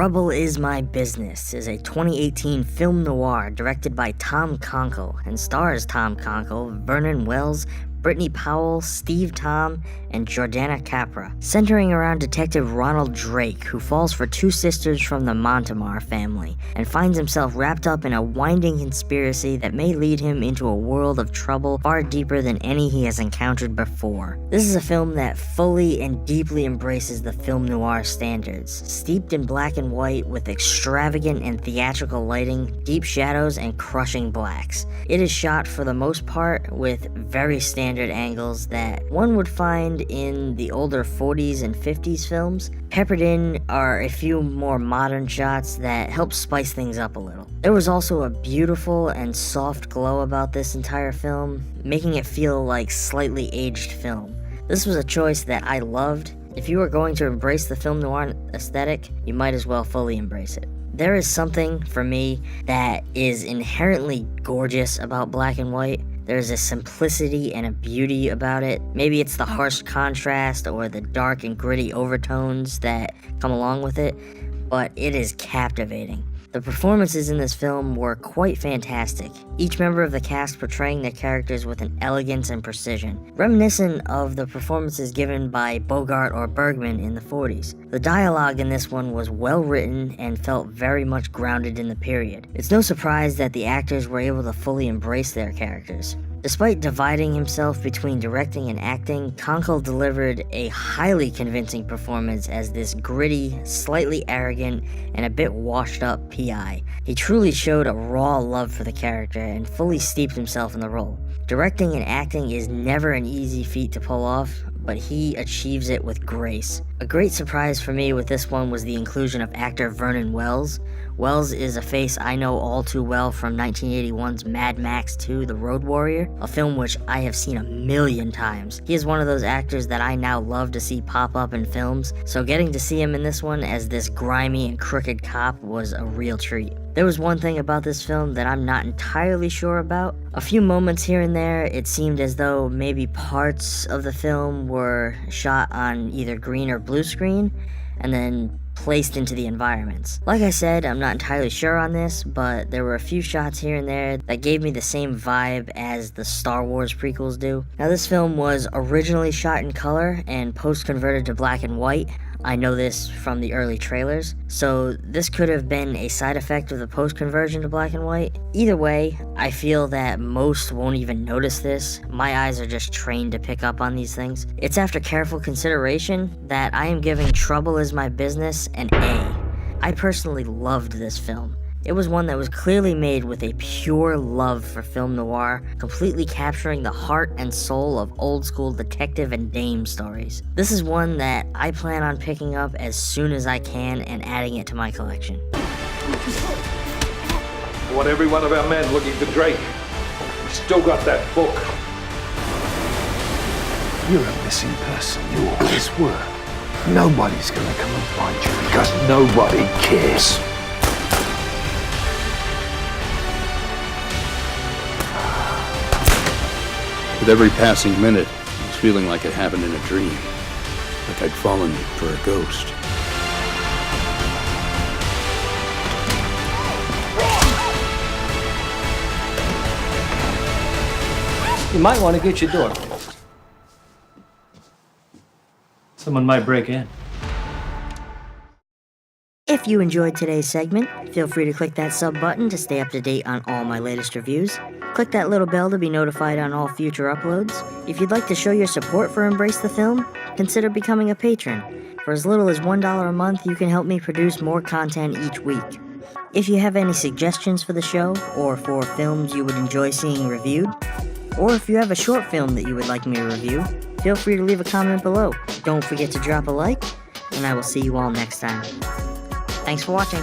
Trouble Is My Business is a 2018 film noir directed by Tom Conkle and stars Tom Conkle, Vernon Wells, Brittany Powell, Steve Tom, and Jordana Capra, centering around Detective Ronald Drake, who falls for two sisters from the Montemar family and finds himself wrapped up in a winding conspiracy that may lead him into a world of trouble far deeper than any he has encountered before. This is a film that fully and deeply embraces the film noir standards, steeped in black and white with extravagant and theatrical lighting, deep shadows, and crushing blacks. It is shot for the most part with very standard angles that one would find in the older 40s and 50s films. Peppered in are a few more modern shots that help spice things up a little. There was also a beautiful and soft glow about this entire film, making it feel like slightly aged film. This was a choice that I loved. If you are going to embrace the film noir aesthetic, you might as well fully embrace it. There is something, for me, that is inherently gorgeous about black and white. There's a simplicity and a beauty about it. Maybe it's the harsh contrast or the dark and gritty overtones that come along with it, but it is captivating. The performances in this film were quite fantastic, each member of the cast portraying their characters with an elegance and precision, reminiscent of the performances given by Bogart or Bergman in the 40s. The dialogue in this one was well written and felt very much grounded in the period. It's no surprise that the actors were able to fully embrace their characters. Despite dividing himself between directing and acting, Conkle delivered a highly convincing performance as this gritty, slightly arrogant, and a bit washed up PI. He truly showed a raw love for the character and fully steeped himself in the role. Directing and acting is never an easy feat to pull off, but he achieves it with grace. A great surprise for me with this one was the inclusion of actor Vernon Wells. Wells is a face I know all too well from 1981's Mad Max 2: The Road Warrior, a film which I have seen a million times. He is one of those actors that I now love to see pop up in films, so getting to see him in this one as this grimy and crooked cop was a real treat. There was one thing about this film that I'm not entirely sure about. A few moments here and there, it seemed as though maybe parts of the film were shot on either green or blue screen, and then placed into the environments. Like I said, I'm not entirely sure on this, but there were a few shots here and there that gave me the same vibe as the Star Wars prequels do. Now, this film was originally shot in color and post-converted to black and white. I know this from the early trailers, so this could have been a side effect of the post-conversion to black and white. Either way, I feel that most won't even notice this. My eyes are just trained to pick up on these things. It's after careful consideration that I am giving Trouble Is My Business an A. I personally loved this film. It was one that was clearly made with a pure love for film noir, completely capturing the heart and soul of old school detective and dame stories. This is one that I plan on picking up as soon as I can and adding it to my collection. I want every one of our men looking for Drake. We still got that book. You're a missing person. You always were. Nobody's gonna come and find you because nobody cares. With every passing minute, I was feeling like it happened in a dream. Like I'd fallen for a ghost. You might want to get your door closed. Someone might break in. If you enjoyed today's segment, feel free to click that sub button to stay up to date on all my latest reviews. Click that little bell to be notified on all future uploads. If you'd like to show your support for Embrace the Film, consider becoming a patron. For as little as $1 a month, you can help me produce more content each week. If you have any suggestions for the show, or for films you would enjoy seeing reviewed, or if you have a short film that you would like me to review, feel free to leave a comment below. Don't forget to drop a like, and I will see you all next time. Thanks for watching.